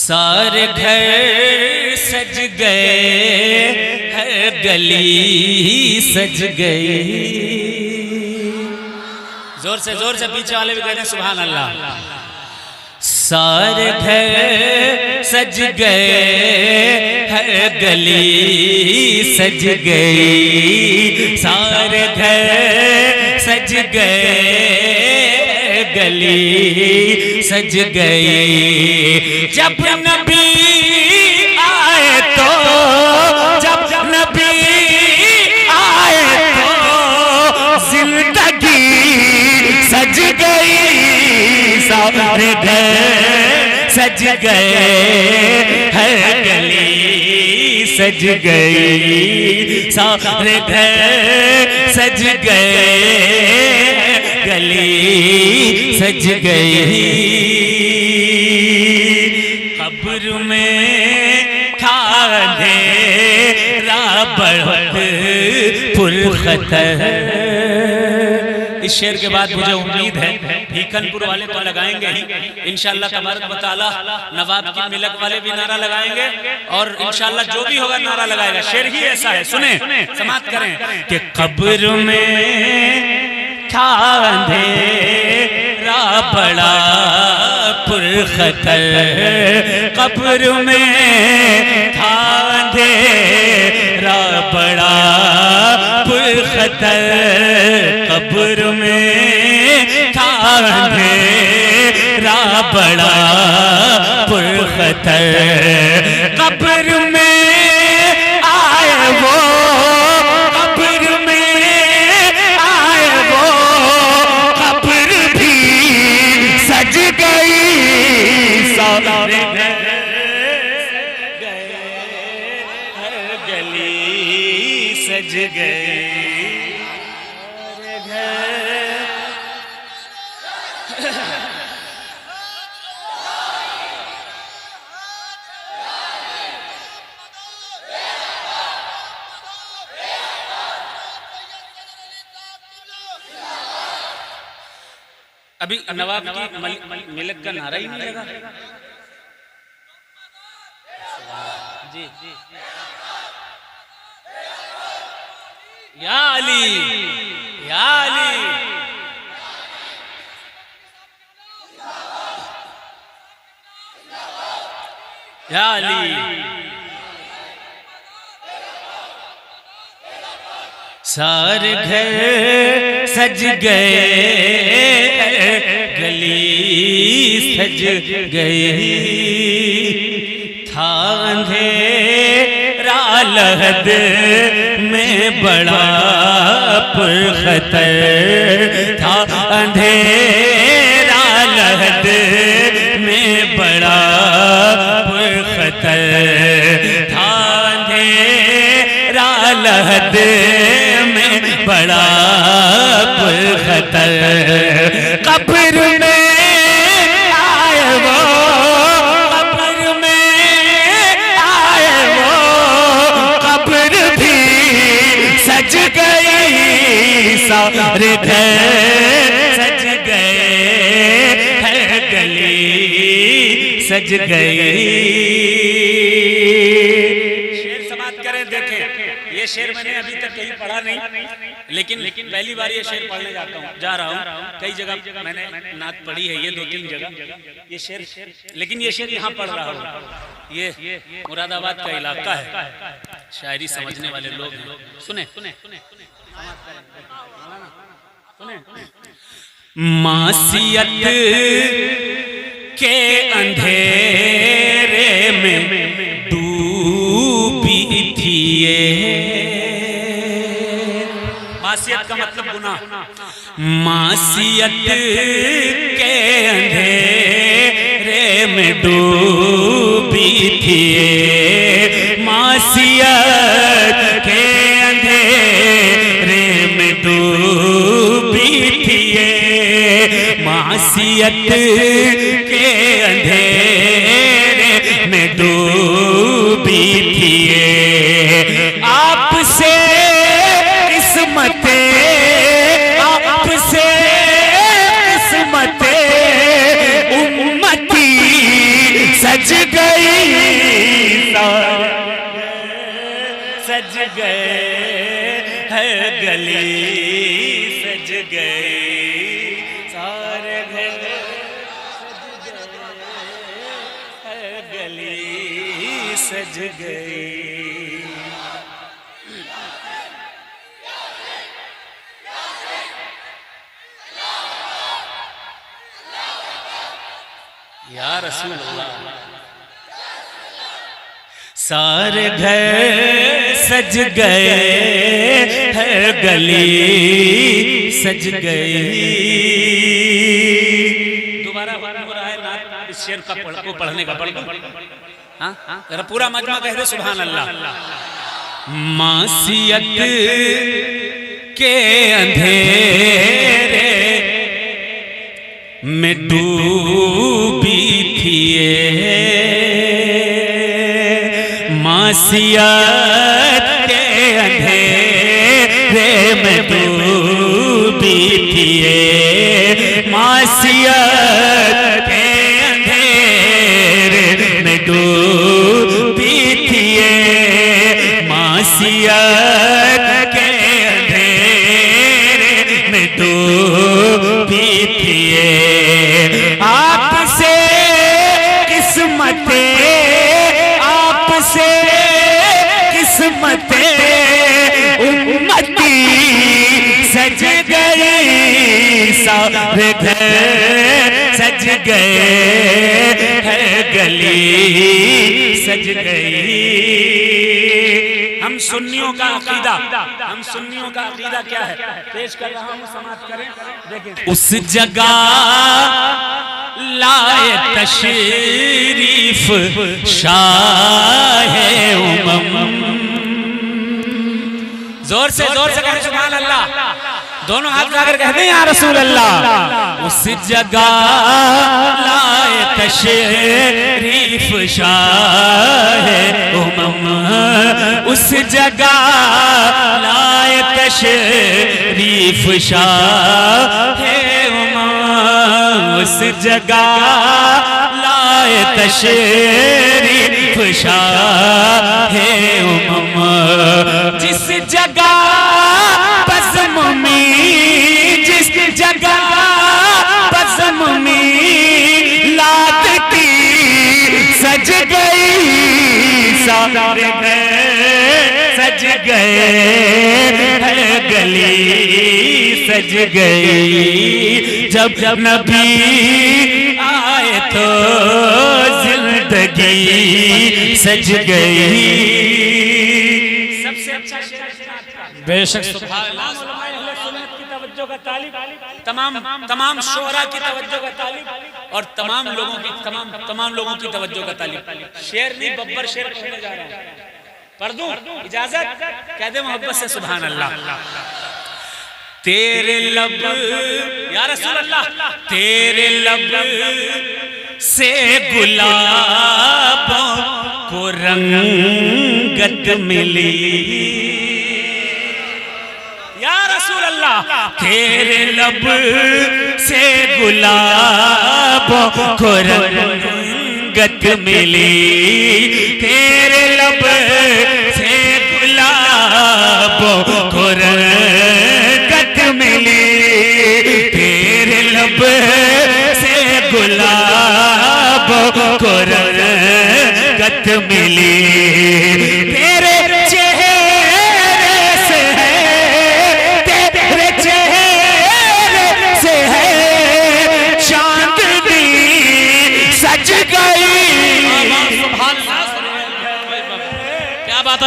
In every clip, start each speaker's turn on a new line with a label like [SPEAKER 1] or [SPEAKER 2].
[SPEAKER 1] सारे घर सज गए, हर गली सज गई। जोर से पीछे वाले भी कहते हैं सुभान अल्लाह। सारे घर सज गए, हर गली सज गई। सारे घर सज गए, गली सज गई। जब नबी आए तो, जब नबी आए तो जिंदगी सज गई। सारे घर सज गए, हर गली सज गई। सारे घर सज गए, गली सज गई। कब्र में था अंधेरा बहुत पुरखतर। इस शेर के बाद मुझे उम्मीद है भीखनपुर वाले तो लगाएंगे ही इंशाअल्लाह तबारक व तआला। नवाब की मिलक वाले भी नारा लगाएंगे और इंशाअल्लाह जो भी होगा नारा लगाएगा। शेर ही ऐसा है, सुने समाप्त करें कि कब्र में था अंधेरा बड़ा पुरखतर। कब्र में था अंधेरा बड़ा पुरखतर। कब्र में था अंधेरा बड़ा पुरखतर। कब्र में आए वो, कब्र में आए वो, कब्र भी सज गई। सारे गली सज गई। अभी नवाब की मिलक का नारा ही नहीं लगा जी। या अली, या अली, या अली। सारे घर सज गए, गली सज गई। था अंधेरा लहद में बड़ा पुरखतर। था अंधेरा लहद में बड़ा पुरखतर। था अंधेरा लहद में बड़ा पुरखतर। कब्र में आए वो, कब्र में आए वो, कब्र भी सज गई। सारे घर सज गए, हर गली सज गई। ये शेर मैंने अभी तक कहीं पढ़ा नहीं, लेकिन पहली बार ये शेर पढ़ने जा रहा हूँ। कई जगह मैंने नात पढ़ी है, ये 2-3 जगह ये शेर, लेकिन ये शेर यहाँ पढ़ रहा हूँ। ये मुरादाबाद का इलाका है, शायरी समझने वाले लोग हैं। सुने मासियत के अंधेरे में डूबी थी ये। मासियत का मतलब गुनाह। मासियत के अंधेरे में डूबी थी ये। मासियत के अंधेरे में डूबी थी ये। मासियत के अंधेरे में डूबी थी ये। आपसे किस्मतें, आपसे किस्मतें उम्मती सज गई। गली सज गए, सारे घर सज गए, गली सज गए। या रसूल अल्लाह। सारे घर सज गए, हर गली सज गई। दोबारा हो रहा है नात इस शेर का पढ़ने का पढ़। हाँ जरा पूरा मजमा कह दे सुभान अल्लाह। मासियत के अंधेरे में डूबी थी ये, मासियत के अंधेरे में डूबी थी ये, मासियत के अंधेरे में डूबी थी ये, मासियत के अंधेरे में डूबी थी ये। आपसे किस्मतें, आपसे किस्मतें उम्मती सज गई, सारे घर सज गए, हर गली सज गई। हम सुन्नियों का अकीदा, हम सुन्नियों का अकीदा क्या है पेश कर रहा हूँ, समाप्त करें। देखें उस जगह लाए तशरीफ शाहे उमम, जोर से कहें सुभान अल्लाह, दोनों हाथ उठाकर कहते हैं या रसूल अल्लाह। उस जगह लाए तशरीफ शाहे उमम, उस जगह लाए तशरीफ शाहे उमम, उस जगह लाए तशरीफ शाहे उमम, जिस जगह बज़्म में, जिस जगह बज़्म में लादती सज गई, सारे घर सज गए, हर गली सज गई। जब नबी आए तो जिंदगी सज गई। सबसे अच्छा बेशक तमाम शोरा की तवज्जो का तालिब और तमाम लोगों की तवज्जो का तालिब। शेर नहीं बब्बर शेर पढ़ने जा रहा हूं, पढ़ दूं इजाजत? कह दे मोहब्बत से सुभान अल्लाह। तेरे लब या रसूल अल्लाह, तेरे लब से गुलाबों को रंगत मिली, या रसूल अल्लाह तेरे लब से गुलाबों को रंगत मिली, तेरे लब से गुलाबों को रंगत मिली, तेरे लब से गुलाबों को रंगत मिली, तेरे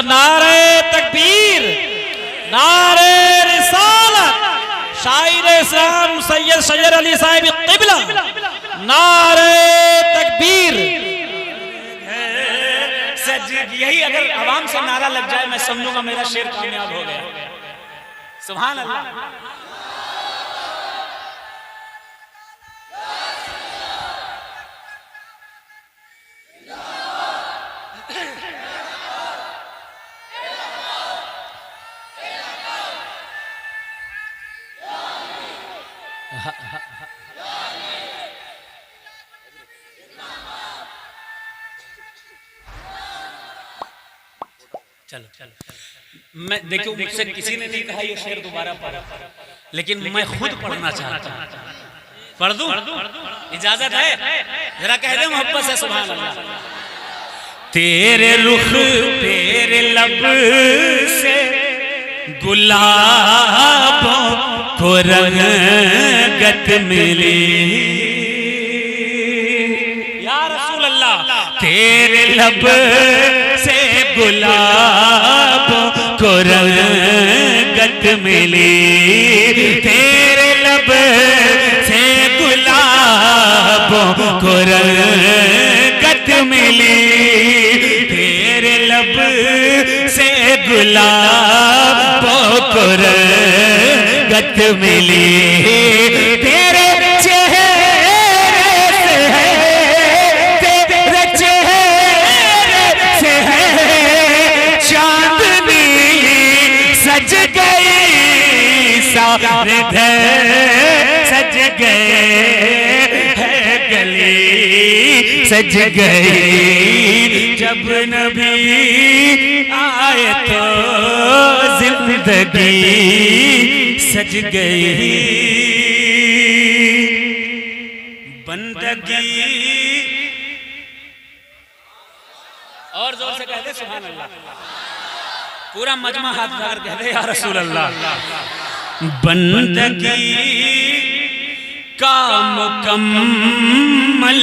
[SPEAKER 2] नारे तकबीर, नारे रिसालत, शायर इस्लाम सैयद शजर अली साहिब क़िबला, नारे तकबीर।
[SPEAKER 1] यही अगर आवाम से नारा लग जाए मैं समझूंगा मेरा शेर कामयाब हो गया। सुभान अल्लाह। चलो मैं देखो मुझसे किसी ने नहीं कहा ये शेर दोबारा पढ़ा, लेकिन मैं खुद पढ़ना चाहता हूँ। पढ़ दूं? इजाजत है? जरा कह दे मोहब्बत से सुभान अल्लाह। तेरे रुख तेरे लब से गुलाबों को रंगत मिली, या रसूल अल्लाह। तेरे लब से गुलाबों को रंगत मिली, तेरे लब से गुलाबों को रंगत मिली, तेरे लब से गुलाबों को रंगत मिली, तेरे चेहरे से है, तेरे चेहरे से है चांदनी सज गई, सारे घर सज गए है गली सज गई, जब नबी आए तो जिंदगी सज गई। बंदगी और जोर से कहते सुभान अल्लाह। पूरा मजमा हाथ उठाकर कहते या रसूल अल्लाह। बंदगी का मुकम्मल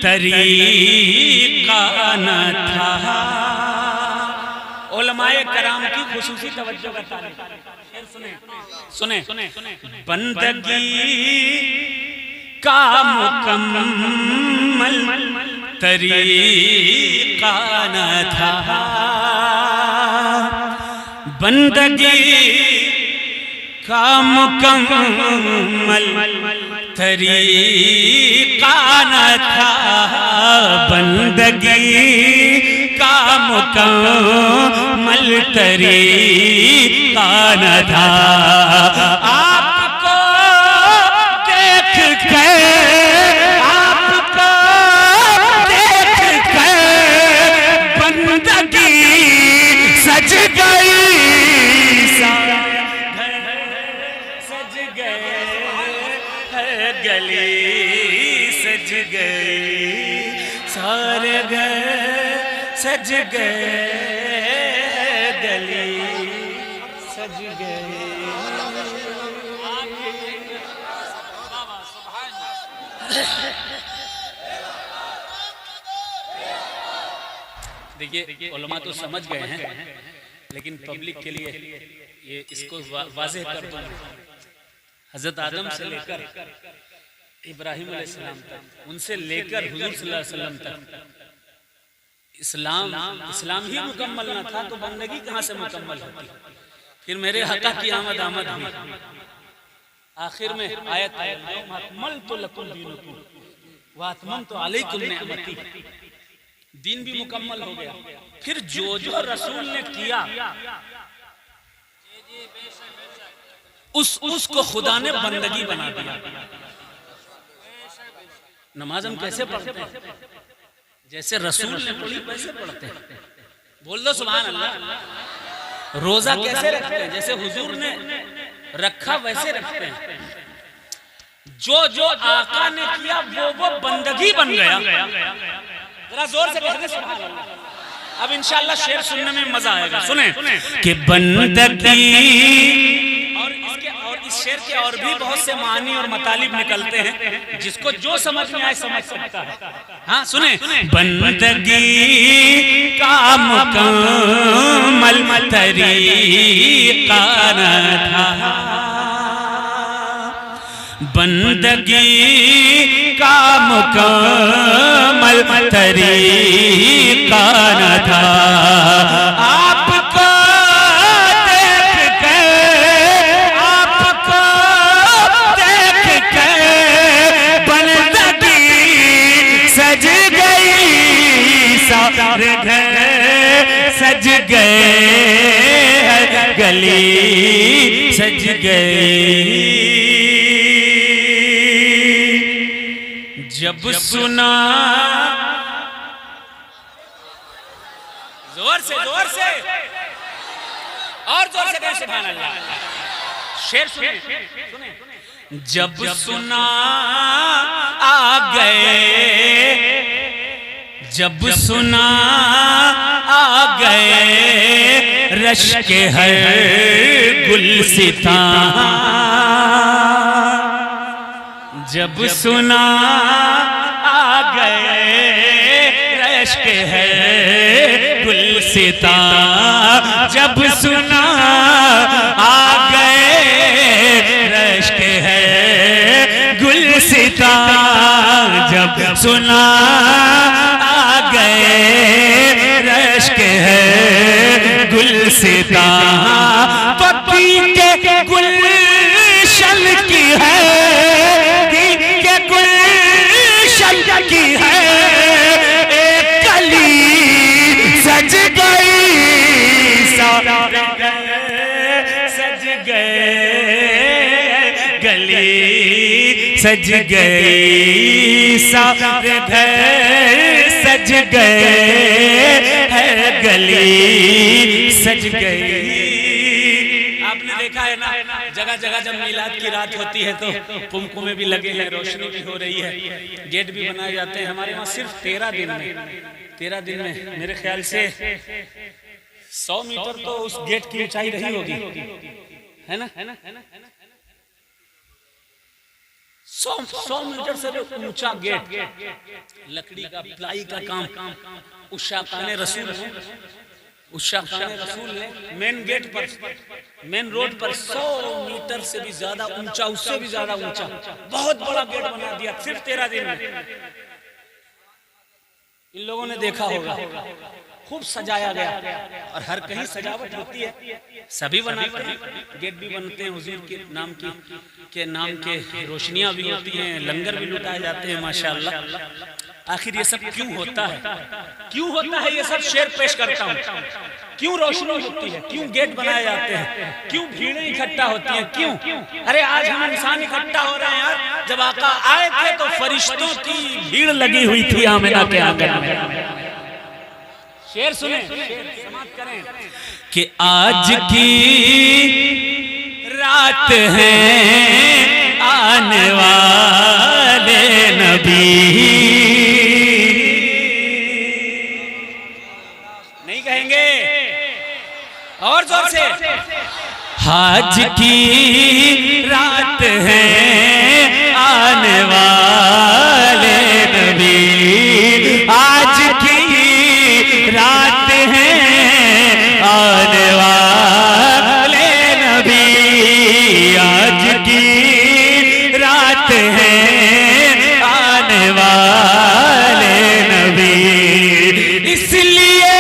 [SPEAKER 1] तरीका न था, उलमाए कराम की खुसूसी तवज्जो का तालिब। सुने बंदगी का मुकम्मल तरीका न था, बंदगी का मुकम्मल तरीका न था, बंदगी का मुकम्मल तरीका न था। आपको देख कर, आपको देख कर बंदगी सज गई, सज गए गली सज गई, सारे घर सज गए गली सज गए। देखिए उलमा तो समझ गए हैं, लेकिन पब्लिक के लिए ये इसको वाज़ेह कर दूं। हजरत आदम से लेकर इब्राहिम अलैहिस्सलाम तक, उनसे लेकर हुजूर सल्लल्लाहु अलैहि वसल्लम तक इस्लाम ही मुकम्मल ना था तो बंदगी कहाँ से मुकम्मल होती। फिर मेरे हक़ की आमद हुई, आखिर में आयत अकमलतु लकुम दीनकुम व अतममतु अलैकुम निअमती, दीन भी मुकम्मल हो गया। फिर जो जो रसूल ने किया उसको खुदा ने बंदगी बना दिया। नमाज हम कैसे पढ़ते हैं? जैसे रसूल ने पढ़ी वैसे पढ़ते हैं। बोल दो सुभान अल्लाह। रोजा कैसे रखते हैं? जैसे हुजूर ने रखा वैसे रखते हैं। जो जो आका ने किया वो बंदगी बन गया। जरा जोर से कहते सुभान अल्लाह। अब इंशाअल्लाह शेर सुनने में मजा आएगा। सुने कि बंदगी और इस शेर के और भी बहुत से मानी और मतालिब निकलते हैं, जिसको जो समझ में आए समझ सकता है। हाँ सुने, बंदगी का मुकम्मल तरीका न था, बंदगी का मुकम्मल तरीका न था। आपको देख कर, आपको देख कर बंदगी सज गई, सारे घर सज गए गली सज गई। जब सुना जोर से और जोर से कहें सुभान अल्लाह। शेर सुने, सुने। जब सुना आ गए, जब सुना आ गए रश के हर गुलसितां, जब सुना आ गए रश के हर गुलसितां, जब सुना आ गए रश के हर गुलसितां, जब सुना आ गए रश के हर गुलसितां, पपी के गुलशन की है, के गुलशन की है एक कली सज गई, सज गए गली सज गई, सारे घर सज गए है गली सज गई। आपने देखा है ना, जगह जगह जब मिलाद की रात होती है तो कुमकुमे भी लगे हैं, रोशनी भी हो रही है, गेट भी बनाए जाते हैं। हमारे वहाँ सिर्फ 13 दिन में मेरे ख्याल से 100 मीटर तो उस गेट की ऊंचाई रही होगी, है ना? 100 मीटर से ऊंचा गेट, लकड़ी का प्लाई का काम उषा खाने रसूल है, उषा खाने रसूल ने मेन गेट पर, मेन रोड पर 100 मीटर से भी ज्यादा ऊंचा, उससे भी ज्यादा ऊंचा बहुत बड़ा गेट बना दिया सिर्फ 13 दिन में। इन लोगों ने देखा होगा, खूब सजाया गया और हर कहीं सजावट होती है, सभी बनाते हैं, गेट भी बनते हैं हुजूर के नाम के रोशनियां भी होती हैं, लंगर भी लुटाए जाते हैं माशाअल्लाह। आखिर ये सब क्यों होता है, क्यों होता है ये सब? शेर पेश करता हूँ। क्यों रोशनी होती है, क्यों गेट बनाए जाते हैं, क्यों भीड़ें इकट्ठा होती हैं, क्यों? अरे आज हम इंसान इकट्ठा हो रहे हैं यार, जब आका आए थे तो फरिश्तों की भीड़ लगी हुई थी आमिना के आंगन में। शेर सुने, समाप्त करें कि आज की रात है आने वाले नबी, नहीं कहेंगे और जोर से? आज की रात है आने वाले नबी, आज की रात है आने वाले नबी, आज की रात है आने वाले नबी, इसलिए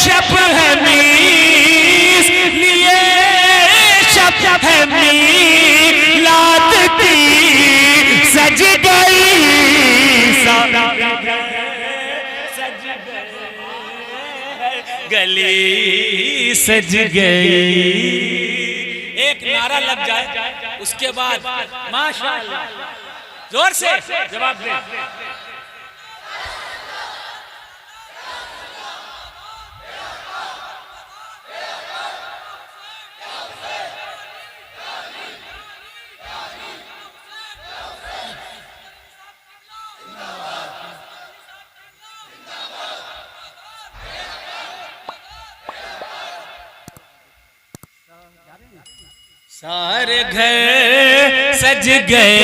[SPEAKER 1] शब है मीस, लिए शब है मीलाद की सज गई, गली सज गई। एक नारा लग जाए उसके बाद माशाअल्लाह जोर से जवाब दे। सारे घर सज गए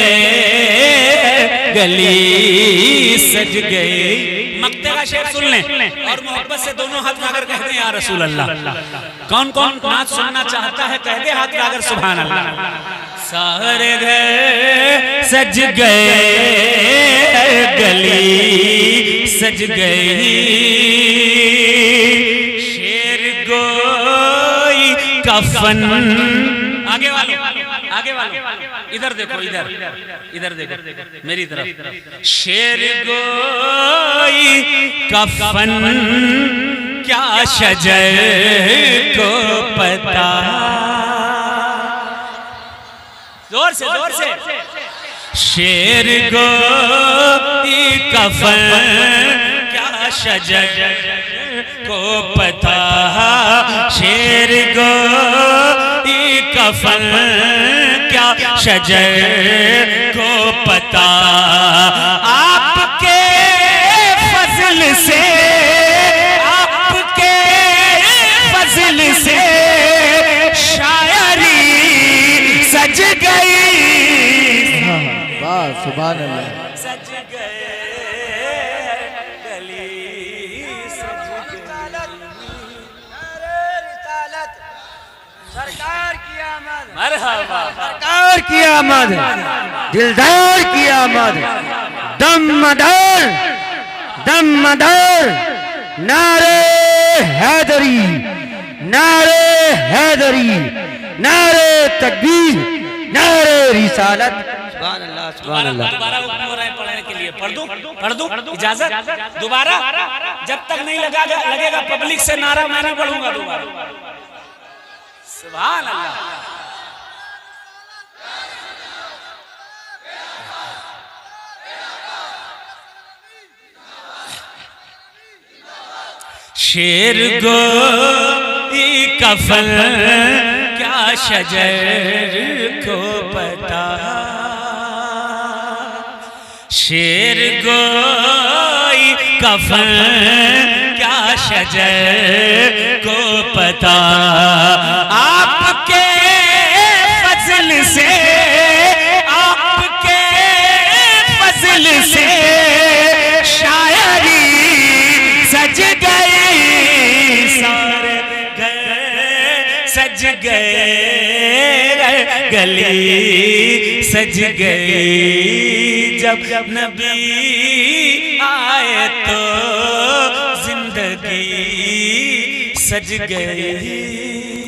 [SPEAKER 1] गली सज गई। मक्ते का शेर सुन लें और मोहब्बत से दोनों हाथ लाकर कहते हैं या रसूल अल्लाह। कौन कौन नाच सुनना चाहता है कह दे हाथ लाकर सुभान अल्लाह। सारे घर सज गए गली सज गई, शेर गोई कफन। आगे वालों इधर देखो, इधर देखो मेरी तरफ। शेर गोई कफन क्या शजर को पता। जोर से शेर गोई कफन क्या शजर को पता, शेर गोई कफन क्या शजर को पता। आपके फजल से, आपके फजल से शायरी सज गई,
[SPEAKER 3] वाह सुभान अल्लाह।
[SPEAKER 1] सज गए गली सज गई।
[SPEAKER 4] सरकार की आमद,
[SPEAKER 1] मरहबा,
[SPEAKER 4] सरकार की आमद, दिलदार की आमद, दमदार दमदार। नारे हैदरी, नारे हैदरी, नारे तकबीर, नारे रिसालत। सुभान अल्लाह, सुभान अल्लाह।
[SPEAKER 1] दोबारा हुक्म हो रहा है पढ़ने के लिए, पढ़ दूं इजाजत? दोबारा जब तक नहीं लगेगा पब्लिक से नारा मैं नहीं पढ़ूंगा दोबारा। सुभान अल्लाह। शेर गोई कफन क्या शजर को पता, शेर गोई कफन क्या शजर को पता। आपके फजल से, आपके फजल से शायरी सज गई, सारे गए सज गए गली सज गई। जब नबी आए तो जिंदगी सज गई।